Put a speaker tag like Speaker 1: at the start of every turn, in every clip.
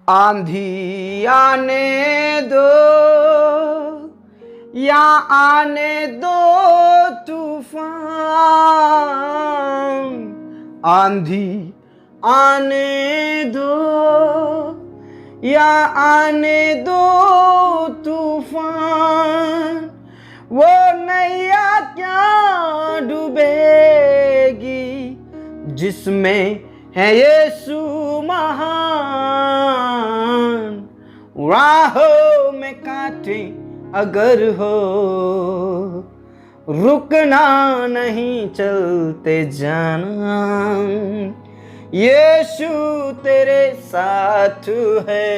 Speaker 1: आंधी आने दो या आने दो तूफान, आंधी आने दो या आने दो तूफान, वो नैया क्या डूबेगी जिसमें है यीशु महान। राहों में कांटे अगर हो, रुकना नहीं चलते जाना, यीशु तेरे साथ है,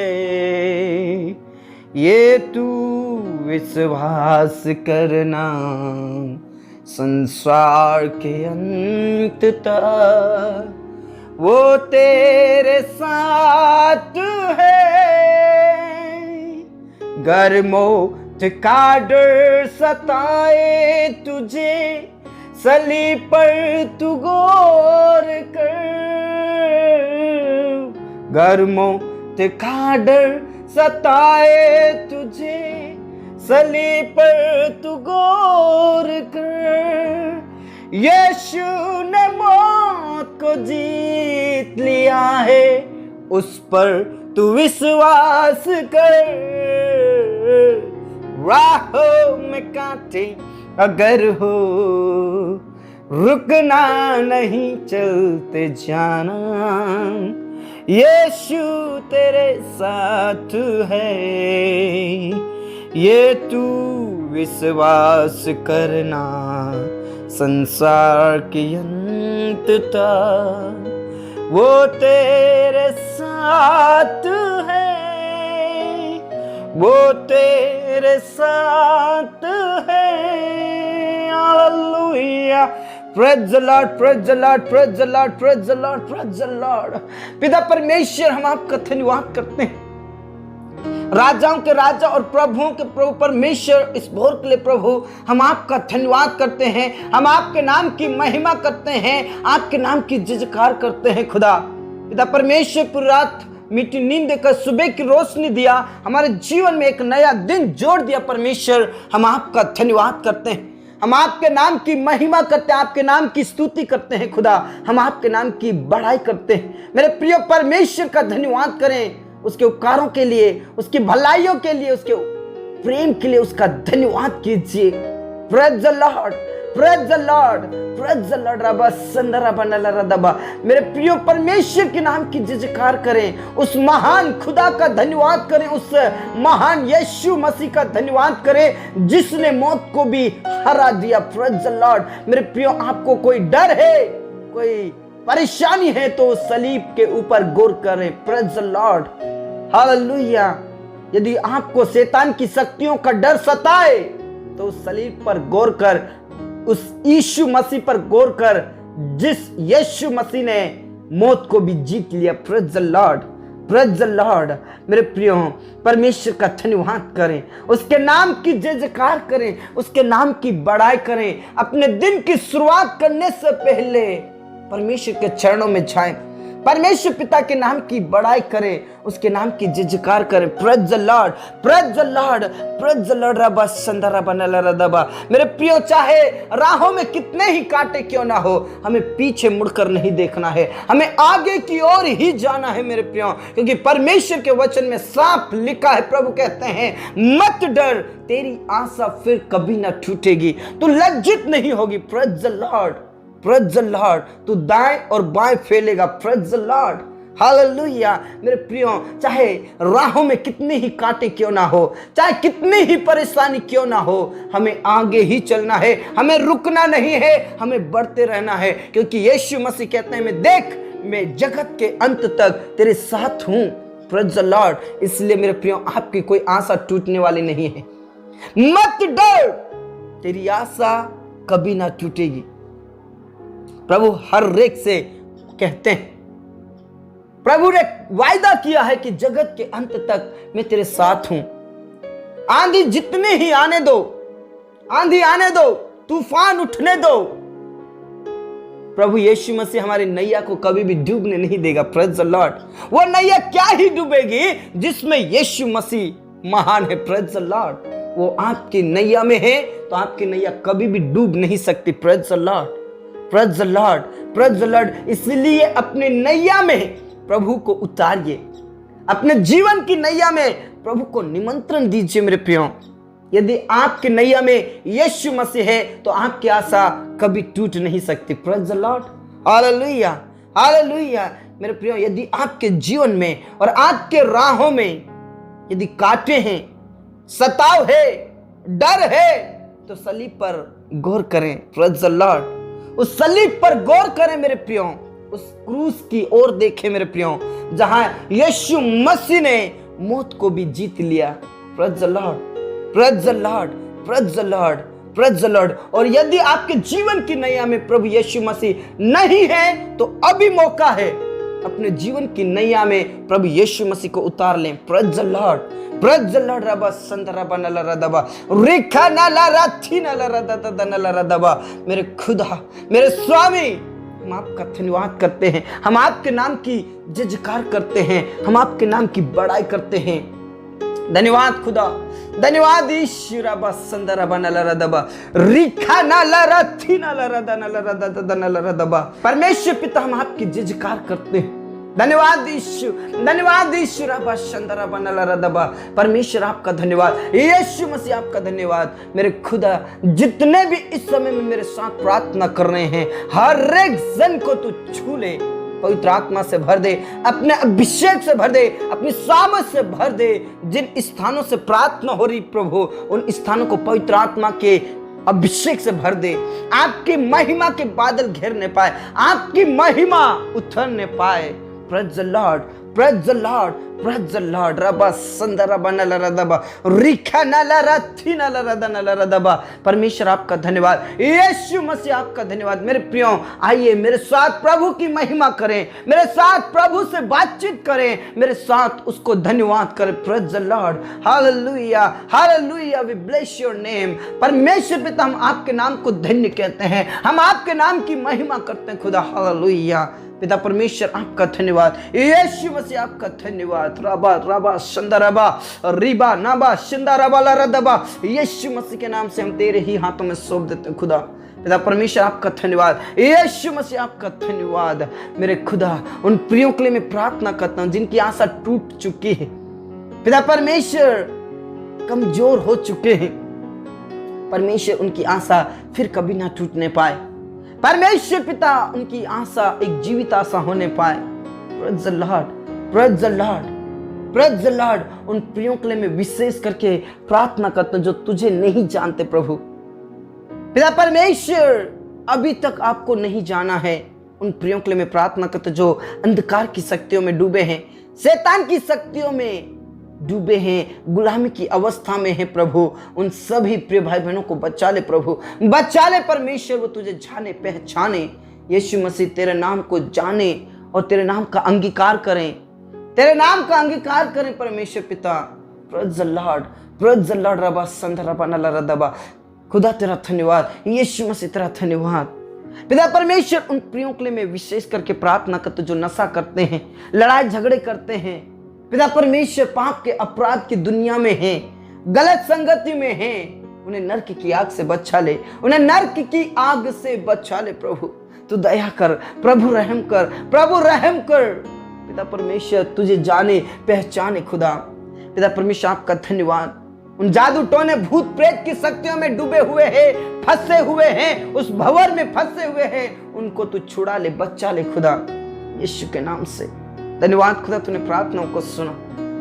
Speaker 1: ये तू विश्वास करना। संसार के अंत तक वो तेरे साथ है। गर मौत का डर सताए तुझे, सलीब पर तू गौर कर। गर मौत का डर सताए तुझे, सलीब पर तू गौर कर। यीशु ने मौत को जीत लिया है, उस पर तू विश्वास कर। राहों में कांटे अगर हो, रुकना नहीं चलते जाना, यीशु तेरे साथ है, ये तू विश्वास करना। संसार के अंत तक वो तेरे साथ है, वो तेरे साथ है। Hallelujah, praise the Lord, praise the Lord, praise the Lord, praise the Lord, praise the Lord. पिता परमेश्वर, हम आपका धन्यवाद करते हैं, राजाओं के राजा और प्रभुओं के प्रभु परमेश्वर, इस भोर के लिए प्रभु हम आपका धन्यवाद करते हैं। हम आपके नाम की महिमा करते हैं, आपके नाम की जयकार करते हैं। खुदा पिता परमेश्वर, पूरी रात मीठी नींद देकर सुबह की रोशनी दिया, हमारे जीवन में एक नया दिन जोड़ दिया। परमेश्वर, हम आपका धन्यवाद करते हैं, हम आपके नाम की महिमा करते हैं, आपके नाम की स्तुति करते हैं। खुदा, हम आपके नाम की बढ़ाई करते हैं। मेरे प्रिय परमेश्वर का धन्यवाद करें, उसके उपकारों के लिए, उसकी भलाइयों के लिए, उसके प्रेम के लिए उसका धन्यवाद कीजिए। Praise the Lord, praise the Lord, praise the Lord. रबा संदरा बनला रदबा। मेरे प्रिय परमेश्वर के नाम की जयकार करें, उस महान खुदा का धन्यवाद करें, उस महान यीशु मसीह का धन्यवाद करें जिसने मौत को भी हरा दिया। Praise the Lord. मेरे प्रियो, आपको कोई डर है, कोई परेशानी है तो सलीब के ऊपर गौर करें। Praise the Lord, hallelujah. यदि आपको शैतान की शक्तियों का डर सताए तो उस सलीब पर गौर कर, उस यीशु मसीह पर गौर कर जिस यीशु मसीह ने मौत को भी जीत लिया। Praise the Lord, praise the Lord. मेरे प्रियो, परमेश्वर का धन्यवाद करें, उसके नाम की जयकार करें, उसके नाम की बड़ाई करें। अपने दिन की शुरुआत करने से पहले परमेश्वर के चरणों में जाएं, परमेश्वर पिता के नाम की बड़ाई करें, उसके नाम की जयकार करें। Praise the Lord, praise the Lord, praise the Lord. रबा संदरा बनला रदबा। मेरे प्रियो, चाहे राहों में कितने ही कांटे क्यों ना हो, हमें पीछे मुड़कर नहीं देखना है, हमें आगे की ओर ही जाना है मेरे प्रियो, क्योंकि परमेश्वर के वचन में साफ लिखा है, प्रभु कहते हैं, मत डर, तेरी आशा फिर कभी ना टूटेगी, तू लज्जित नहीं होगी। Praise the Lord, praise the Lord. तू दाएं और बाएं फैलेगा। Praise the Lord, hallelujah. मेरे प्रियो, चाहे राहों में कितने ही कांटे क्यों ना हो, चाहे कितनी ही परेशानी क्यों ना हो, हमें आगे ही चलना है, हमें रुकना नहीं है, हमें बढ़ते रहना है, क्योंकि यीशु मसीह कहते हैं, मैं देख, मैं जगत के अंत तक तेरे साथ हूं। Praise the Lord. इसलिए मेरे प्रियो, आपकी कोई आशा टूटने वाली नहीं है। मत डर, तेरी आशा कभी ना टूटेगी। प्रभु हर एक से कहते हैं, प्रभु ने वायदा किया है कि जगत के अंत तक मैं तेरे साथ हूं। आंधी जितने ही आने दो, आंधी आने दो, तूफान उठने दो, प्रभु यीशु मसीह हमारी नैया को कभी भी डूबने नहीं देगा। Praise the Lord. वो नैया क्या ही डूबेगी जिसमें यीशु मसीह महान है। Praise the Lord. वो आपकी नैया में है तो आपकी नैया कभी भी डूब नहीं सकती। Praise the Lord, praise the Lord, praise the Lord. इसलिए अपने नैया में प्रभु को उतारिए, अपने जीवन की नैया में प्रभु को निमंत्रण दीजिए। मेरे प्रियो, यदि आपकी नैया में यीशु मसीह है तो आपकी आशा कभी टूट नहीं सकती। Praise the Lord, hallelujah, hallelujah. मेरे प्रियो, यदि आपके जीवन में और आपके राहों में यदि कांटे हैं, सताव है, डर है, तो सलीब पर गौर करें। Praise the Lord. उस सलीब पर गौर करें मेरे प्रियो, उस क्रूस की ओर देखें मेरे प्रियो, जहां यीशु मसीह ने मौत को भी जीत लिया। Praise the Lord, praise the Lord, praise the Lord, praise the Lord. और यदि आपके जीवन की नैया में प्रभु यीशु मसीह नहीं है तो अभी मौका है, अपने जीवन की नैया में प्रभु यीशु मसीह को उतार लें। Praise the Lord, praise the Lord. रबा संदरा बनला रदबा रिखा नला राथी नला रददा नला रदबा। मेरे खुदा, मेरे स्वामी, हम आपका धन्यवाद करते हैं, हम आपके नाम की जयजयकार करते हैं, हम आपके नाम की बड़ाई करते हैं। धन्यवाद खुदा, धन्यवाद ईश्वर। रबा संदरा बनला रदबा रिखा नला राथी नला रदा नला रदा नला रदबा। परमेश्वर पिता, हम आपकी जयजयकार करते हैं। धन्यवाद ईश्वर, धन्यवाद ईश्वर। परमेश्वर आपका धन्यवाद, यीशु मसीह आपका धन्यवाद। मेरे खुदा, जितने भी इस समय में मेरे साथ प्रार्थना कर रहे हैं, हर एक जन को तू छू ले, पवित्र आत्मा से भर दे, अपने अभिषेक से भर दे, अपनी सामर्थ से भर दे। जिन स्थानों से प्रार्थना हो रही प्रभु, उन स्थानों को पवित्र आत्मा के अभिषेक से भर दे। आपकी महिमा के बादल घेरने पाए, आपकी महिमा उतरने पाए। Praise the Lord, praise the Lord, praise the Lord. Rabba sandara banala radaba रिखा नला रथी नला रदा नला रदबा। परमेश्वर आपका धन्यवाद, यीशु मसीह आपका धन्यवाद। मेरे प्रियो, आइए मेरे साथ प्रभु की महिमा करें, मेरे साथ प्रभु से बातचीत करें, मेरे साथ उसको धन्यवाद करें। Praise the Lord, hallelujah, hallelujah. We bless your name. परमेश्वर पिता, हम आपके नाम को धन्य कहते हैं, हम आपके नाम की महिमा करते हैं खुदा। हालेलुया। पिता परमेश्वर आपका धन्यवाद, यीशु मसीह आपका धन्यवाद। रबा रबा शंदरबा रिबा नबा शंदरबा लरदबा। यीशु मसीह के नाम से हम तेरे ही हाथों में सौंप देते हैं खुदा। पिता परमेश्वर आपका धन्यवाद, यीशु मसीह आपका धन्यवाद। मेरे खुदा, उन प्रियों के लिए मैं प्रार्थना करता हूं जिनकी आशा टूट चुकी है। पिता परमेश्वर, कमजोर हो चुके हैं। परमेश्वर, उनकी आशा फिर कभी ना टूटने पाए। परमेश्वर पिता, उनकी आशा एक जीवित आशा होने पाए। Praise the Lord, praise the Lord, praise the Lord. उन प्रियों के लिए मैं विशेष करके प्रार्थना करता हूं जो तुझे नहीं जानते प्रभु। पिता परमेश्वर, अभी तक आपको नहीं जाना है, उन प्रियों के लिए मैं प्रार्थना करता हूं जो अंधकार की शक्तियों में डूबे हैं, शैतान की शक्तियों में डूबे हैं, गुलामी की अवस्था में है प्रभु। उन सभी प्रिय भाई बहनों को बचा ले प्रभु, बचा ले परमेश्वर। वो तुझे जाने पहचाने, यीशु मसीह तेरे नाम को जाने और तेरे नाम का अंगीकार करें, तेरे नाम का अंगीकार करें परमेश्वर पिता। Praise the Lord, praise the Lord. रबा संदरबा नला रदबा। खुदा तेरा धन्यवाद, यीशु मसीह तेरा धन्यवाद। पिता परमेश्वर, उन प्रियों के लिए मैं विशेष करके प्रार्थना करते जो नशा करते हैं, लड़ाई झगड़े करते हैं। पिता परमेश्वर, पाप के अपराध की दुनिया में हैं, गलत संगति में हैं, उन्हें नरक की आग से बचा ले, उन्हें नरक की आग से बचा ले प्रभु। तू दया कर प्रभु, रहम कर प्रभु, रहम कर। पिता परमेश्वर, तुझे जाने पहचाने खुदा। पिता परमेश्वर, आपका धन्यवाद। उन जादू टोने भूत प्रेत की शक्तियों में डूबे हुए हैं, फंसे हुए हैं, उस भंवर में फंसे हुए हैं, उनको तू छुड़ा ले, बचा ले खुदा, यीशु के नाम से। धन्यवाद खुदा, तूने प्रार्थनाओं को सुना।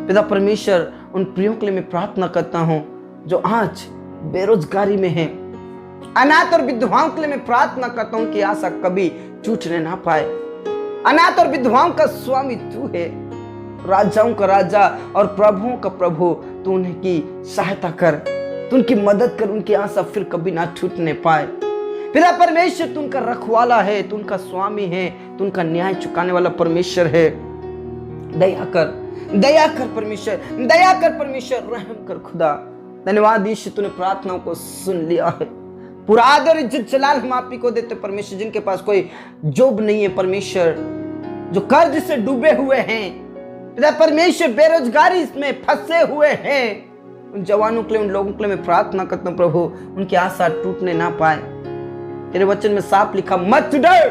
Speaker 1: पिता परमेश्वर, उन प्रियों के लिए मैं प्रार्थना करता हूं जो आज बेरोजगारी में हैं, अनाथ और विधवाओं के लिए मैं प्रार्थना करता हूं कि आशा कभी टूटने ना पाए। अनाथ और विधवाओं का स्वामी तू है, राजाओं का राजा और प्रभुओं का प्रभु। तू उनकी सहायता कर, तू उनकी मदद कर, उनकी आशा फिर कभी ना टूटने पाए। पिता परमेश्वर, तू उनका रखवाला है, तू उनका स्वामी है, तू उनका न्याय चुकाने वाला परमेश्वर है। दया कर परमेश्वर, दया कर परमेश्वर, रहम कर खुदा। धन्यवाद यीशु, तूने प्रार्थनाओं को सुन लिया है। पूरा आदर इज्जत जलाल हम आप ही को देते परमेश्वर। जिनके पास कोई जॉब नहीं है परमेश्वर, जो कर्ज से डूबे हुए हैं पिता परमेश्वर, बेरोजगारी में फंसे हुए हैं, उन जवानों के लिए, उन लोगों के लिए मैं प्रार्थना करता हूँ प्रभु, उनकी आशा टूटने ना पाए। तेरे वचन में साफ लिखा, मत डर,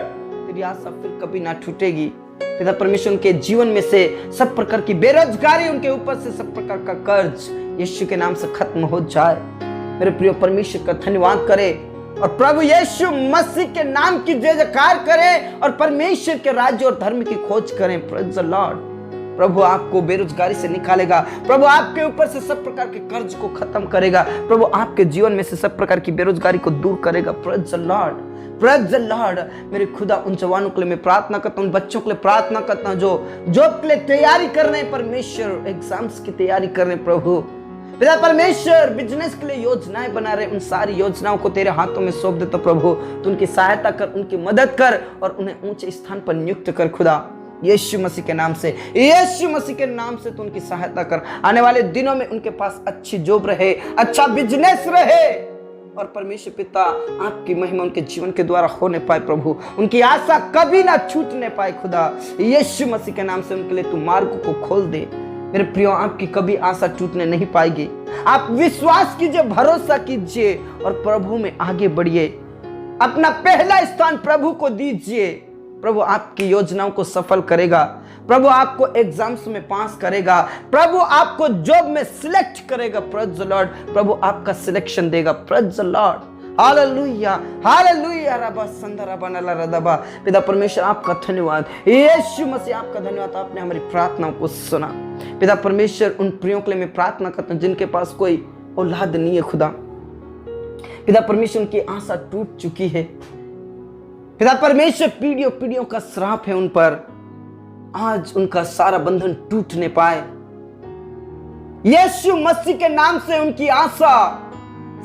Speaker 1: तेरी आशा फिर कभी ना टूटेगी। पिता परमेश्वर, उनके जीवन में से सब प्रकार की बेरोजगारी, उनके ऊपर से सब प्रकार का कर्ज यीशु के नाम से खत्म हो जाए। मेरे प्रिय परमेश्वर का धन्यवाद करे और प्रभु यीशु मसीह के नाम की जय जयकार करें और परमेश्वर के राज्य और धर्म की खोज करें। Praise the Lord. प्रभु आपको बेरोजगारी से निकालेगा, प्रभु आपके ऊपर से सब प्रकार के कर्ज को खत्म करेगा, प्रभु आपके जीवन में से सब प्रकार की बेरोजगारी को दूर करेगा। Praise the Lord, praise the Lord. मेरे खुदा, उन जवानों के लिए मैं प्रार्थना करता हूँ, उन बच्चों के लिए प्रार्थना करता हूँ जो जॉब के लिए तैयारी कर रहे हैं परमेश्वर, एग्जाम्स की तैयारी कर रहे हैं प्रभु पिता परमेश्वर, बिजनेस के लिए योजनाएं बना रहे, उन सारी योजनाओं को तेरे हाथों में सौंप देता प्रभु। तू उनकी सहायता कर, उनकी मदद कर और उन्हें ऊंचे स्थान पर नियुक्त कर खुदा, यीशु मसीह के नाम से, यीशु मसीह के नाम से तू उनकी सहायता कर। आने वाले दिनों में उनके पास अच्छी जॉब रहे, अच्छा बिजनेस रहे और परमेश्वर पिता आपकी महिमा उनके जीवन के द्वारा होने पाए प्रभु, उनकी आशा कभी ना छूटने पाए खुदा, यीशु मसीह के नाम से उनके लिए तू मार्ग को खोल दे। मेरे प्रियो, आपकी कभी आशा टूटने नहीं पाएगी। आप विश्वास कीजिए, भरोसा कीजिए और प्रभु में आगे बढ़िए। अपना पहला स्थान प्रभु को दीजिए। प्रभु आपकी योजनाओं को सफल करेगा, प्रभु आपको एग्जाम्स में पास करेगा, प्रभु आपको जॉब में सिलेक्ट करेगा। Praise the Lord. प्रभु आपका सिलेक्शन देगा। Praise the Lord. Hallelujah, hallelujah. रबा संदरा बनला रदबा। पिता परमेश्वर, आपका धन्यवाद। यीशु मसीह, आपका धन्यवाद, आपने हमारी प्रार्थनाओं को सुना। पिता परमेश्वर, उन प्रियों के लिए मैं प्रार्थना करता हूं जिनके पास कोई औलाद नहीं है खुदा। पिता परमेश्वर, उनकी आशा टूट चुकी है। पिता परमेश्वर, पीढ़ियों पीढ़ियों का श्राप है उन पर, आज उनका सारा बंधन टूटने पाए। यीशु मसीह के नाम से उनकी आशा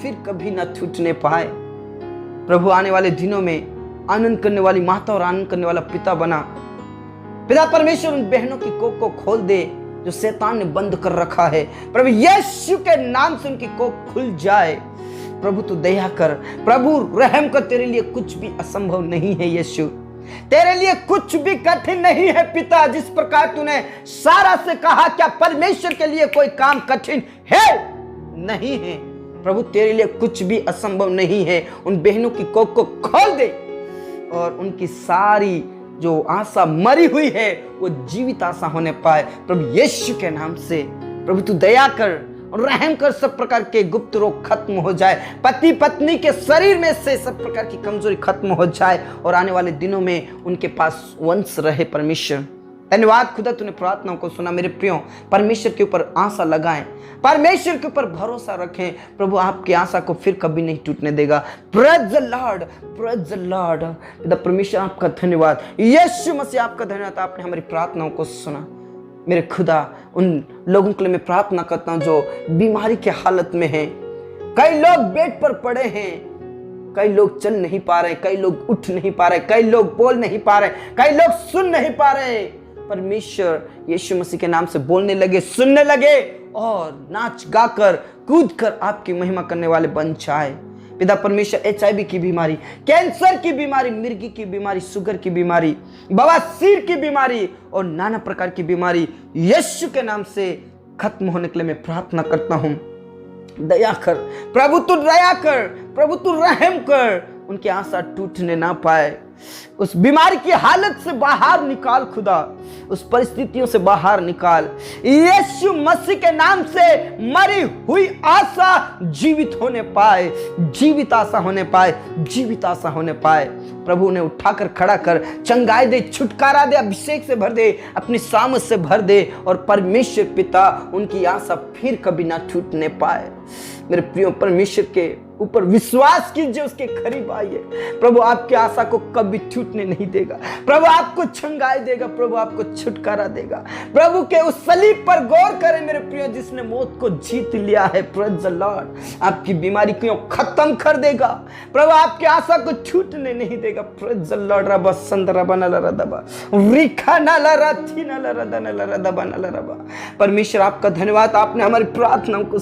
Speaker 1: फिर कभी ना टूटने पाए। प्रभु आने वाले दिनों में आनंद करने वाली माता और आनंद करने वाला पिता बना। पिता परमेश्वर, उन बहनों की कोख को खोल दे जो शैतान ने बंद कर रखा है। प्रभु यीशु के नाम से उनकी कोख खुल जाए। प्रभु तू दया कर, प्रभु रहम कर। तेरे लिए कुछ भी असंभव नहीं है यीशु, तेरे लिए कुछ भी कठिन नहीं है पिता। जिस प्रकार तूने सारा से कहा, क्या परमेश्वर के लिए कोई काम कठिन है? नहीं है प्रभु, तेरे लिए कुछ भी असंभव नहीं है। उन बहनों की कोख को खोल दे और उनकी सारी जो आशा मरी हुई है वो जीवित आशा होने पाए प्रभु यीशु के नाम से। प्रभु तू दया कर और रहम कर, सब प्रकार के गुप्त रोग खत्म हो जाए, पति पत्नी के शरीर में से सब प्रकार की कमजोरी खत्म हो जाए और आने वाले दिनों में उनके पास वंश रहे। परमेश्वर धन्यवाद खुदा, तूने प्रार्थनाओं को सुना। मेरे प्रियो, परमेश्वर के ऊपर आशा लगाएं, परमेश्वर के ऊपर भरोसा रखें। प्रभु आपकी आशा को फिर कभी नहीं टूटने देगा। Praise the Lord, praise the Lord. पिता परमेश्वर, आपका धन्यवाद। यीशु मसीह, आपका धन्यवाद, आपने हमारी प्रार्थनाओं को सुना। मेरे खुदा, उन लोगों के लिए मैं प्रार्थना करता हूं जो बीमारी के हालत में हैं। कई लोग बेड पर पड़े हैं, कई लोग चल नहीं पा रहे, कई लोग उठ नहीं पा रहे, कई लोग बोल नहीं पा रहे, कई लोग सुन नहीं पा रहे। परमेश्वर यीशु मसीह के नाम से बोलने लगे, सुनने लगे और नाच गाकर कूद कर आपकी महिमा करने वाले बन जाए। पिता परमेश्वर, HIV की बीमारी, कैंसर की बीमारी, मिर्गी की बीमारी, शुगर की बीमारी, बवासीर की बीमारी और नाना प्रकार की बीमारी यीशु के नाम से खत्म होने के लिए मैं प्रार्थना करता हूं। दया कर प्रभु, तू दया कर, प्रभु तू रहम कर, उनकी आशा टूटने ना पाए। उस बीमारी की हालत से बाहर निकाल खुदा, उस परिस्थितियों से बाहर निकाल। यीशु मसीह के नाम से मरी हुई आशा जीवित होने पाए, जीवित आशा होने पाए, जीवित आशा होने पाए। प्रभु ने उठाकर खड़ा कर, चंगाई दे, छुटकारा दे, अभिषेक से भर दे, अपनी सामर्थ से भर दे और परमेश्वर पिता उनकी आशा फिर कभी ना टूटने पाए। मेरे प्रिय, परमेश्वर के ऊपर विश्वास कीजिए, उसके करीब आइए। प्रभु आपकी आशा को कभी छूटने नहीं देगा। प्रभु आपको छंगाई देगा, प्रभु आपको छुटकारा देगा। प्रभु के उस सलीब पर गौर करें मेरे प्रियो, जिसने मौत को जीत लिया है। Praise the Lord. आपकी बीमारी को खत्म कर देगा। प्रभु आपकी आशा को छूटने नहीं देगा। Praise the Lord. रबा संदरा बनला रदबा रिखा नला रथी नला रदनला रदबा नला रबा। परमेश्वर आपका धन्यवाद, आपने हमारी प्रार्थनाओं को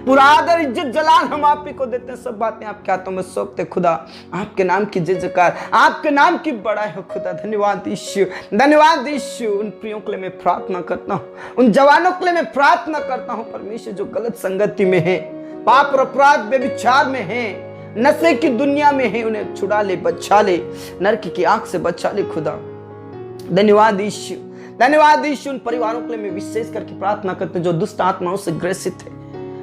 Speaker 1: पूरा आदर इज्जत जलाल हम आप ही को देते हैं। सब बातें आपके हाथों में सौंपते खुदा। आपके नाम की जय जयकार, आपके नाम की बड़ाई हो खुदा। धन्यवाद यीशु, धन्यवाद यीशु। उन प्रियों के लिए मैं प्रार्थना करता हूँ, उन जवानों के लिए मैं प्रार्थना करता हूँ परमेश्वर, जो गलत संगति में है, पाप और अपराध व्यभिचार में है, नशे की दुनिया में है, उन्हें छुड़ा ले, बचा ले, नरक की आंख से बचा ले खुदा। धन्यवाद यीशु, धन्यवाद यीशु। उन परिवारों के लिए मैं विशेष करके प्रार्थना करते हैं जो दुष्ट आत्माओं से ग्रसित है,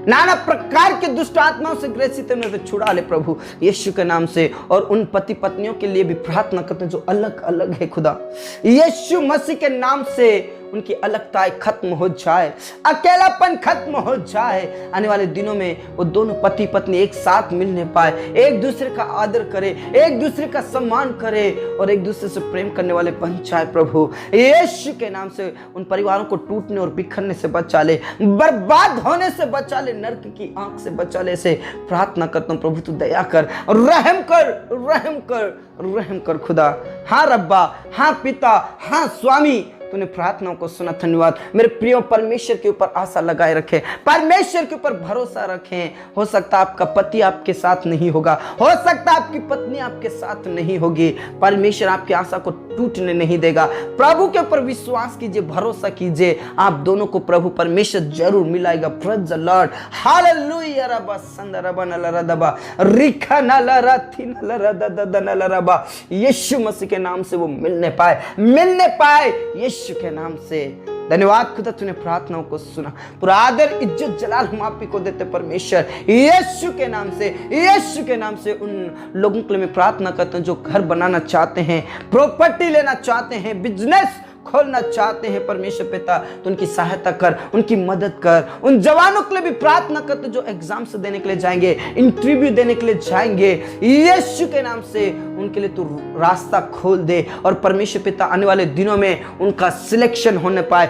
Speaker 1: नाना प्रकार के दुष्ट आत्माओं से ग्रसित है, उन्हें तो छुड़ा ले प्रभु यीशु के नाम से। और उन पति पत्नियों के लिए भी प्रार्थना करते हैं जो अलग अलग है खुदा, यीशु मसीह के नाम से उनकी अलगताएं खत्म हो जाए, अकेलापन खत्म हो जाए। आने वाले दिनों में वो दोनों पति पत्नी एक साथ मिलने पाए, एक दूसरे का आदर करे, एक दूसरे का सम्मान करे और एक दूसरे से प्रेम करने वाले बन जाए। प्रभु यीशु के नाम से उन परिवारों को टूटने और बिखरने से बचा ले, बर्बाद होने से बचा ले, नरक की आंख से बचा ले। से प्रार्थना करता हूँ प्रभु, तू दया कर, रहम कर, रहम कर, रहम कर खुदा। हाँ रब्बा, हाँ पिता, हाँ स्वामी, तूने प्रार्थनाओं को सुना। धन्यवाद। मेरे प्रियो, परमेश्वर के ऊपर आशा लगाए रखें, परमेश्वर के ऊपर भरोसा रखें। हो सकता है आपका पति आपके साथ नहीं होगा, हो सकता है आपकी पत्नी आपके साथ नहीं होगी, परमेश्वर आपकी आशा को टूटने नहीं देगा। प्रभु के ऊपर विश्वास कीजिए, भरोसा कीजिए, आप दोनों को प्रभु परमेश्वर जरूर मिलाएगा। Praise the Lord. हालेलुया। रबा संदरबा नलरदबा रिखा नलरथी नलरददनलरबा। यीशु मसीह के नाम से वो मिलने पाए यीशु के नाम से। धन्यवाद खुदा, तूने प्रार्थनाओं को सुना। पूरा आदर इज्जत जलाल हम आप ही को देते परमेश्वर यीशु के नाम से, यीशु के नाम से। उन लोगों के लिए मैं प्रार्थना करता हूं जो घर बनाना चाहते हैं, प्रॉपर्टी लेना चाहते हैं, बिजनेस खोलना चाहते हैं परमेश्वर पिता, तो उनकी सहायता कर, उनकी मदद कर। उन जवानों के लिए भी प्रार्थना करते जो एग्जाम्स देने के लिए जाएंगे, इंटरव्यू देने के लिए जाएंगे, यीशु के नाम से उनके लिए तू रास्ता खोल दे। और परमेश्वर पिता आने वाले दिनों में उनका सिलेक्शन होने पाए,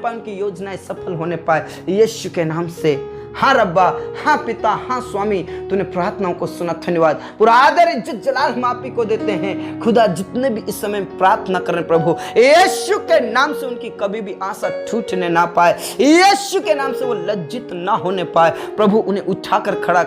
Speaker 1: उनकी योजनाएं सफल होने पाए यीशु के नाम से। हाँ रब्बा, हाँ पिता, हाँ स्वामी, तूने प्रार्थनाओं को सुना। धन्यवाद। पूरा आदर इज्जत जलाल हम आप ही को देते हैं खुदा। जितने भी इस समय प्रार्थना कर रहे प्रभु यीशु के नाम से, उनकी कभी भी आशा टूटने ना पाए, यीशु के नाम से वो लज्जित ना होने पाए। प्रभु उन्हें उठाकर खड़ा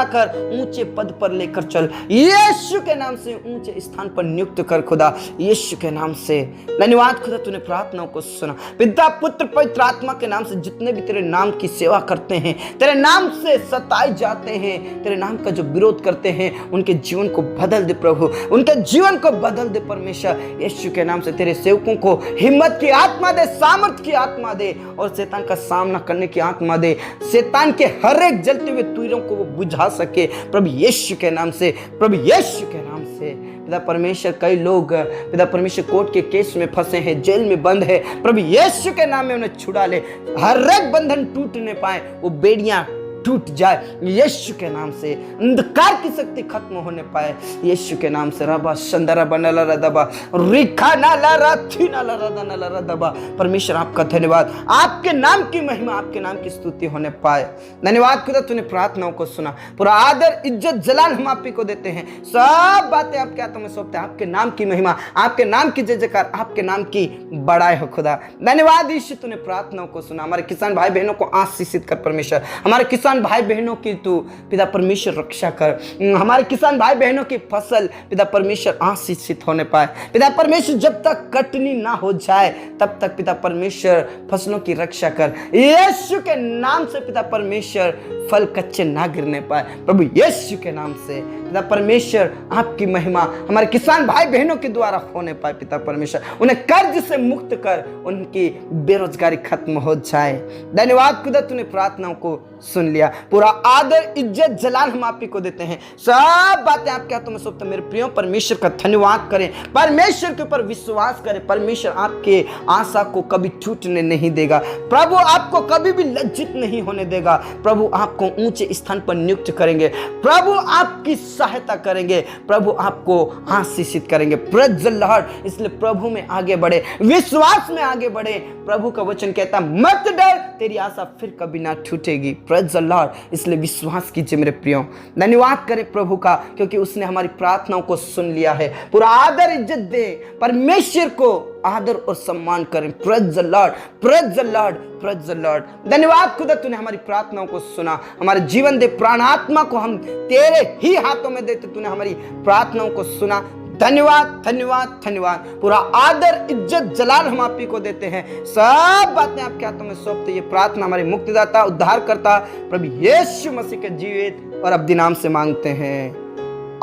Speaker 1: कर, ऊंचे पद पर लेकर चल, यीशु के नाम से ऊंचे स्थान पर नियुक्त कर खुदा, यीशु के नाम से। धन्यवाद खुदा, तूने प्रार्थनाओं को सुना। पिता पुत्र पवित्र आत्मा के नाम से जितने भी तेरे नाम की सेवा करते हैं, तेरे नाम से सताए जाते हैं, तेरे नाम का जो विरोध करते हैं, उनके जीवन को बदल दे प्रभु, उनके जीवन को बदल दे परमेश्वर यीशु के नाम से। तेरे सेवकों को हिम्मत की आत्मा दे, सामर्थ की आत्मा दे और शैतान का सामना करने की आत्मा दे। शैतान के हर एक जलते हुए तीरों को वो बुझा सके प्रभु यीशु के नाम से, प्रभु यीशु के नाम से। पिता परमेश्वर, कई लोग पिता परमेश्वर कोर्ट के केस में फंसे हैं, जेल में बंद है, प्रभु यीशु के नाम में उन्हें छुड़ा ले, हर एक बंधन टूटने पाए, वो बेड़ियां टूट जाए यीशु के नाम से, अंधकार की शक्ति खत्म होने पाए यीशु के नाम से। रबा संदरा बनला रदबा रिखा नाला राथी नाला रदनला रदबा। परमेश्वर आपका धन्यवाद, आपके नाम की महिमा, आपके नाम की स्तुति होने पाए। धन्यवाद खुदा, तूने प्रार्थनाओं को सुना। पूरा आदर इज्जत जलाल हम आप ही को देते हैं। सब बातें आपके हाथों में सौंपते हैं। आपके नाम की महिमा, आपके नाम की जय जयकार, आपके नाम की बड़ाई हो खुदा। धन्यवाद यीशु, तूने प्रार्थनाओं को सुना। हमारे किसान भाई बहनों को आशीषित कर परमेश्वर, हमारे किसान भाई बहनों की तू पिता परमेश्वर रक्षा कर। हमारे किसान भाई बहनों की फसल पिता परमेश्वर आशीषित होने पाए। पिता परमेश्वर जब तक कटनी ना हो जाए तब तक पिता परमेश्वर फसलों की रक्षा कर यीशु के नाम से। पिता परमेश्वर फल कच्चे ना गिरने पाए प्रभु यीशु के नाम से। पिता परमेश्वर आपकी महिमा हमारे किसान भाई बहनों के द्वारा होने पाए। पिता परमेश्वर उन्हें कर्ज से मुक्त कर, उनकी बेरोजगारी खत्म हो जाए। धन्यवाद खुदा, तूने प्रार्थनाओं को सुन लिया। हालेलुया। पूरा आदर, इज्जत, जलाल हम आप ही को देते हैं। सब बातें आपके हाथों में सौंपते हैं। मेरे प्रियो, परमेश्वर का धन्यवाद करें, परमेश्वर के ऊपर विश्वास करें। परमेश्वर आपके आशा को कभी टूटने नहीं देगा। प्रभु आपको कभी भी लज्जित नहीं होने देगा। प्रभु आपको ऊंचे स्थान पर नियुक्त करेंगे। प्रभु आपकी सहायता करेंगे। प्रभु आपको आशीषित करेंगे। Praise the Lord. इसलिए प्रभु में आगे बढ़े, विश्वास में आगे बढ़े। प्रभु का वचन कहता है मत डर, तेरी आशा फिर कभी ना टूटेगी। Praise the Lord. इसलिए विश्वास कीजिए मेरे प्रियो। धन्यवाद करें प्रभु का, क्योंकि उसने हमारी प्रार्थनाओं को सुन लिया है। पूरा आदर इज्जत दे, परमेश्वर को आदर और सम्मान करें। Praise the Lord, praise the Lord, praise the Lord. धन्यवाद खुदा, तूने हमारी प्रार्थनाओं को सुना। हमारे जीवन दे, प्राण आत्मा को हम तेरे ही हाथों में देते। तूने हमारी प्रार्थनाओं को सुना। धन्यवाद, धन्यवाद, धन्यवाद। पूरा आदर, इज्जत, जलाल हम आप ही को देते हैं। सब बातें आपके हाथों में सौंपते। ये प्रार्थना हमारे मुक्तिदाता, उद्धारकर्ता प्रभु यीशु मसीह के जीवित और अब्दी नाम से मांगते हैं,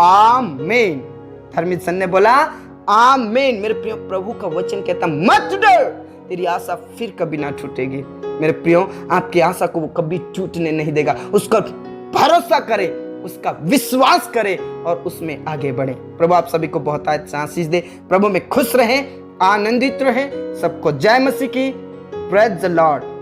Speaker 1: आमीन। धर्मी सन ने बोला आमीन। मेरे प्रियो, प्रभु का वचन कहता मत डर, तेरी आशा फिर कभी ना टूटेगी। मेरे प्रियो, आपकी आशा को वो कभी टूटने नहीं देगा। उसका भरोसा करें, उसका विश्वास करें और उसमें आगे बढ़े। प्रभु आप सभी को बहुत आशीष दे। प्रभु में खुश रहें, आनंदित रहें। सबको जय मसीह की। Praise the Lord.